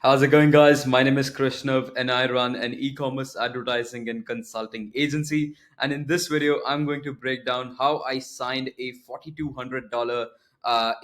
How's it going, guys? My name is Krishnav, and I run an e commerce advertising and consulting agency. And in this video, I'm going to break down how I signed a $4,200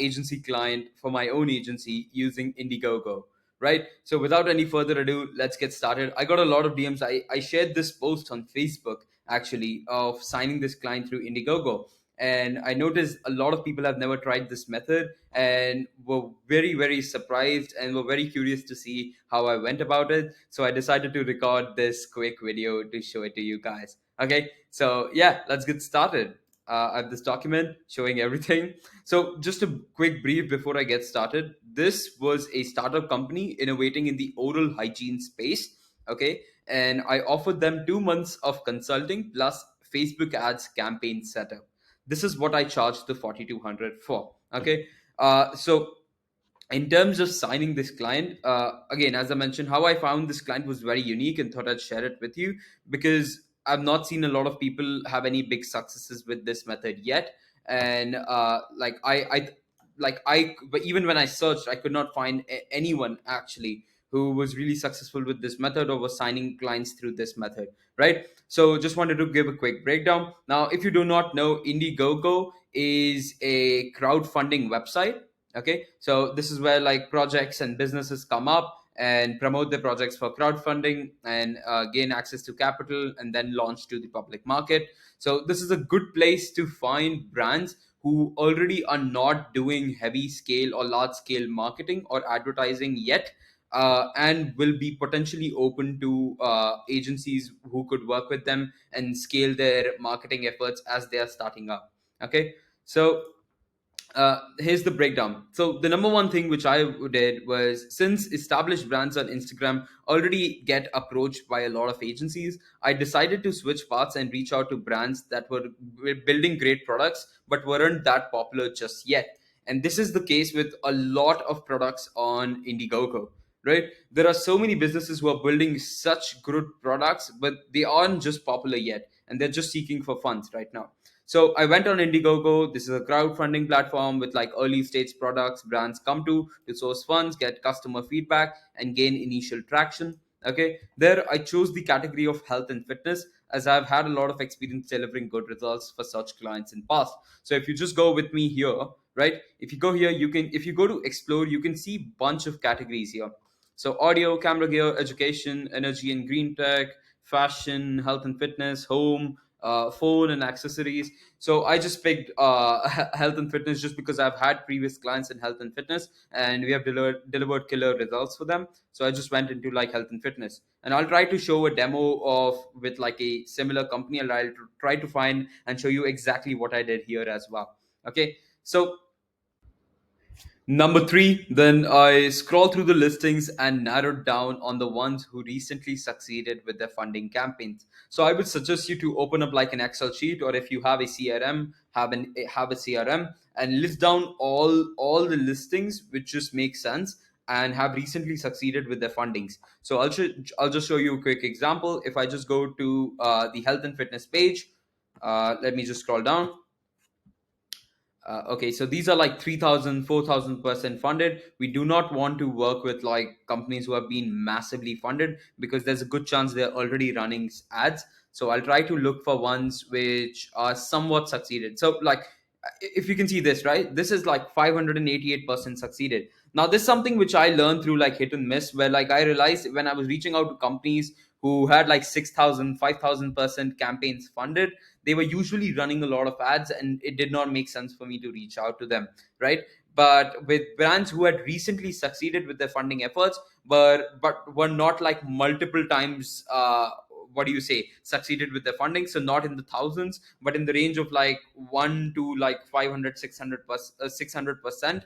agency client for my own agency using Indiegogo. Right? So, without any further ado, let's get started. I got a lot of DMs. I shared this post on Facebook actually of signing this client through Indiegogo. And I noticed a lot of people have never tried this method and were very, very surprised and were very curious to see how I went about it. So I decided to record this quick video to show it to you guys. Okay, so yeah, let's get started. I have this document showing everything. So just a quick brief before I get started. This was a startup company innovating in the oral hygiene space. Okay, and I offered them 2 months of consulting plus Facebook ads campaign setup. This is what I charged the 4,200 for. Okay, so in terms of signing this client, again, as I mentioned, how I found this client was very unique and thought I'd share it with you because I've not seen a lot of people have any big successes with this method yet. And but even when I searched, I could not find anyone actually who was really successful with this method or was signing clients through this method, right? So just wanted to give a quick breakdown. Now, if you do not know, Indiegogo is a crowdfunding website. Okay, so this is where like projects and businesses come up and promote their projects for crowdfunding and gain access to capital and then launch to the public market. So this is a good place to find brands who already are not doing heavy scale or large scale marketing or advertising yet, and will be potentially open to agencies who could work with them and scale their marketing efforts as they are starting up. Okay, so here's the breakdown. So the number one thing which I did was, since established brands on Instagram already get approached by a lot of agencies, I decided to switch paths and reach out to brands that were building great products but weren't that popular just yet. And this is the case with a lot of products on Indiegogo. Right? There are so many businesses who are building such good products, but they aren't just popular yet, and they're just seeking for funds right now. So I went on Indiegogo. This is a crowdfunding platform with like early stage products brands come to source funds, get customer feedback, and gain initial traction. Okay, there I chose the category of health and fitness as I've had a lot of experience delivering good results for such clients in past. So if you just go with me here, right? If you go here, you can, if you go to explore, you can see bunch of categories here. So audio, camera gear, education, energy and green tech, fashion, health and fitness, home, phone and accessories. So I just picked health and fitness just because I've had previous clients in health and fitness, and we have delivered killer results for them. So I just went into like health and fitness, and I'll try to show a demo of with like a similar company, and I'll try to find and show you exactly what I did here as well. Okay, so number three, then I scrolled through the listings and narrowed down on the ones who recently succeeded with their funding campaigns. So I would suggest you to open up like an Excel sheet, or if you have a CRM, have a CRM and list down all the listings which just make sense and have recently succeeded with their fundings. So I'll just show you a quick example. If I just go to the health and fitness page, let me just scroll down. Okay, so these are like 3,000, 4,000% funded. We do not want to work with like companies who have been massively funded because there's a good chance they're already running ads. So I'll try to look for ones which are somewhat succeeded. So like, if you can see this, right? This is like 588% succeeded. Now this is something which I learned through like hit and miss, where like I realized when I was reaching out to companies who had like 6,000, 5,000% campaigns funded, they were usually running a lot of ads and it did not make sense for me to reach out to them, right? But with brands who had recently succeeded with their funding efforts, but were not like multiple times what do you say, succeeded with their funding, so not in the thousands but in the range of like 1 to like 500, 600%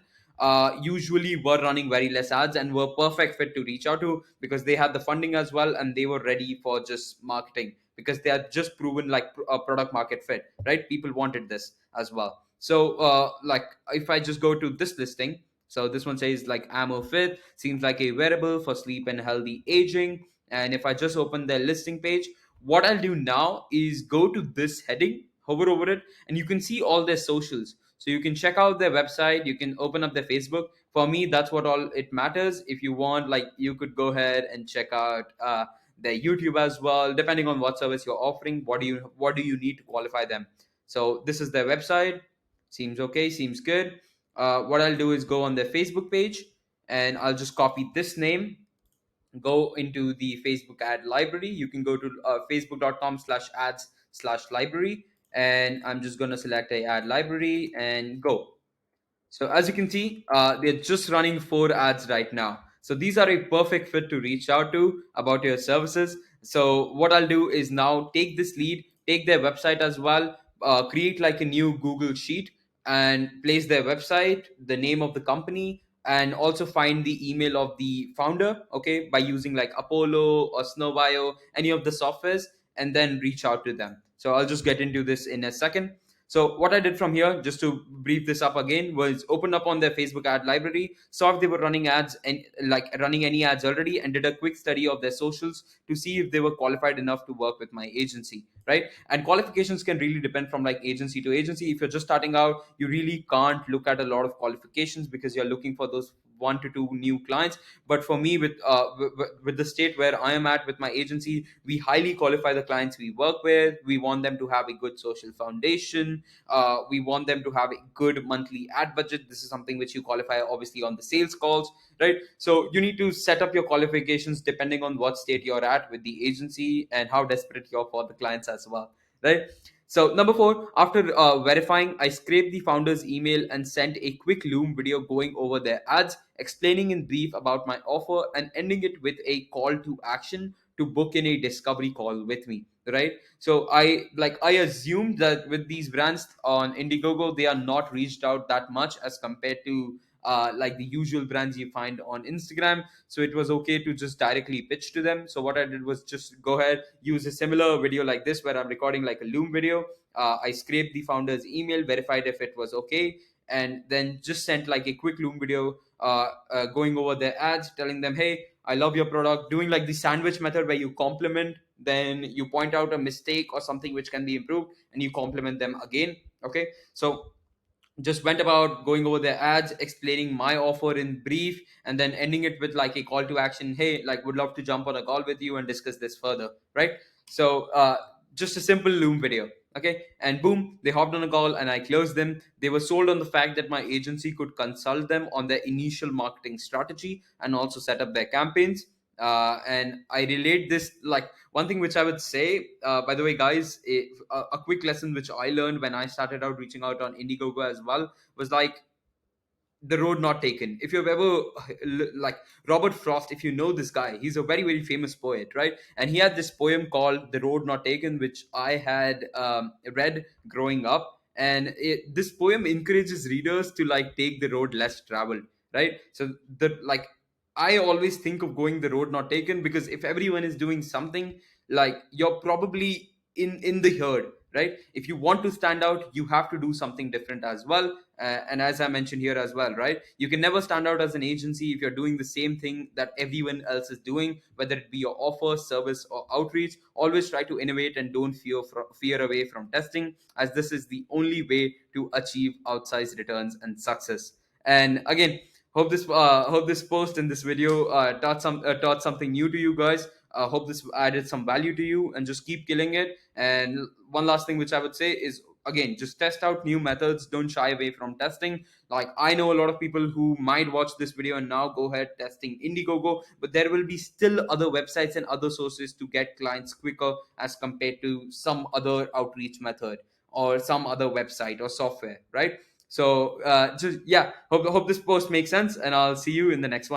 usually were running very less ads and were perfect fit to reach out to because they had the funding as well and they were ready for just marketing because they had just proven like a product market fit, right? People wanted this as well. So like if I just go to this listing, so this one says like ammo fit, seems like a wearable for sleep and healthy aging. And if I just open their listing page, what I'll do now is go to this heading, hover over it, and you can see all their socials. So you can check out their website, you can open up their Facebook, For me, that's what all it matters. If you want, like, you could go ahead and check out their YouTube as well, depending on what service you're offering. What do you need to qualify them? So this is their website. Seems okay, seems good. What I'll do is go on their Facebook page, and I'll just copy this name, go into the Facebook ad library. You can go to facebook.com/ads/library, and I'm just going to select a ad library and go. So as you can see, they're just running 4 ads right now. So these are a perfect fit to reach out to about your services. So what I'll do is now take this lead, take their website as well, create like a new Google sheet, and place their website, the name of the company, and also find the email of the founder. Okay, by using like Apollo or Snowbio, any of the softwares, and then reach out to them. So I'll just get into this in a second. So what I did from here, just to brief this up again, was open up on their Facebook ad library, saw if they were running ads and like running any ads already, and did a quick study of their socials to see if they were qualified enough to work with my agency, right? And qualifications can really depend from like agency to agency. If you're just starting out, you really can't look at a lot of qualifications because you're looking for those 1 to 2 new clients. But for me, with the state where I am at with my agency, we highly qualify the clients we work with. We want them to have a good social foundation. We want them to have a good monthly ad budget. This is something which you qualify obviously on the sales calls, right? So you need to set up your qualifications depending on what state you're at with the agency and how desperate you're for the clients as well, right? So number 4, after verifying, I scraped the founder's email and sent a quick Loom video going over their ads, explaining in brief about my offer and ending it with a call to action to book in a discovery call with me, right? So I assumed that with these brands on Indiegogo, they are not reached out that much as compared to like the usual brands you find on Instagram. So it was okay to just directly pitch to them. So what I did was just go ahead, use a similar video like this where I'm recording like a Loom video. I scraped the founder's email, verified if it was okay, and then just sent like a quick Loom video going over their ads, telling them, hey, I love your product, doing like the sandwich method where you compliment, then you point out a mistake or something which can be improved, and you compliment them again. Okay, so just went about going over their ads, explaining my offer in brief, and then ending it with like a call to action. Hey, like, would love to jump on a call with you and discuss this further, right? So just a simple Loom video. Okay, and boom, they hopped on a call and I closed them. They were sold on the fact that my agency could consult them on their initial marketing strategy and also set up their campaigns. And I relate this, like, one thing which I would say, by the way, guys, a quick lesson which I learned when I started out reaching out on Indiegogo as well was like, the road not taken. If you've ever like Robert Frost, if you know this guy, he's a very very famous poet, right? And he had this poem called The Road Not Taken, which I had read growing up. And this poem encourages readers to like take the road less traveled, right? So the like, I always think of going the road not taken, because if everyone is doing something, like, you're probably in the herd, right? If you want to stand out, you have to do something different as well. And as I mentioned here as well, right, you can never stand out as an agency if you're doing the same thing that everyone else is doing, whether it be your offer, service, or outreach. Always try to innovate and don't fear away from testing, as this is the only way to achieve outsized returns and success. And again, hope this post and this video taught something new to you guys. Hope this added some value to you, and just keep killing it. And one last thing which I would say is, again, just test out new methods. Don't shy away from testing. Like, I know a lot of people who might watch this video and now go ahead testing Indiegogo, but there will be still other websites and other sources to get clients quicker as compared to some other outreach method or some other website or software, right? So just, yeah, hope this post makes sense, and I'll see you in the next one.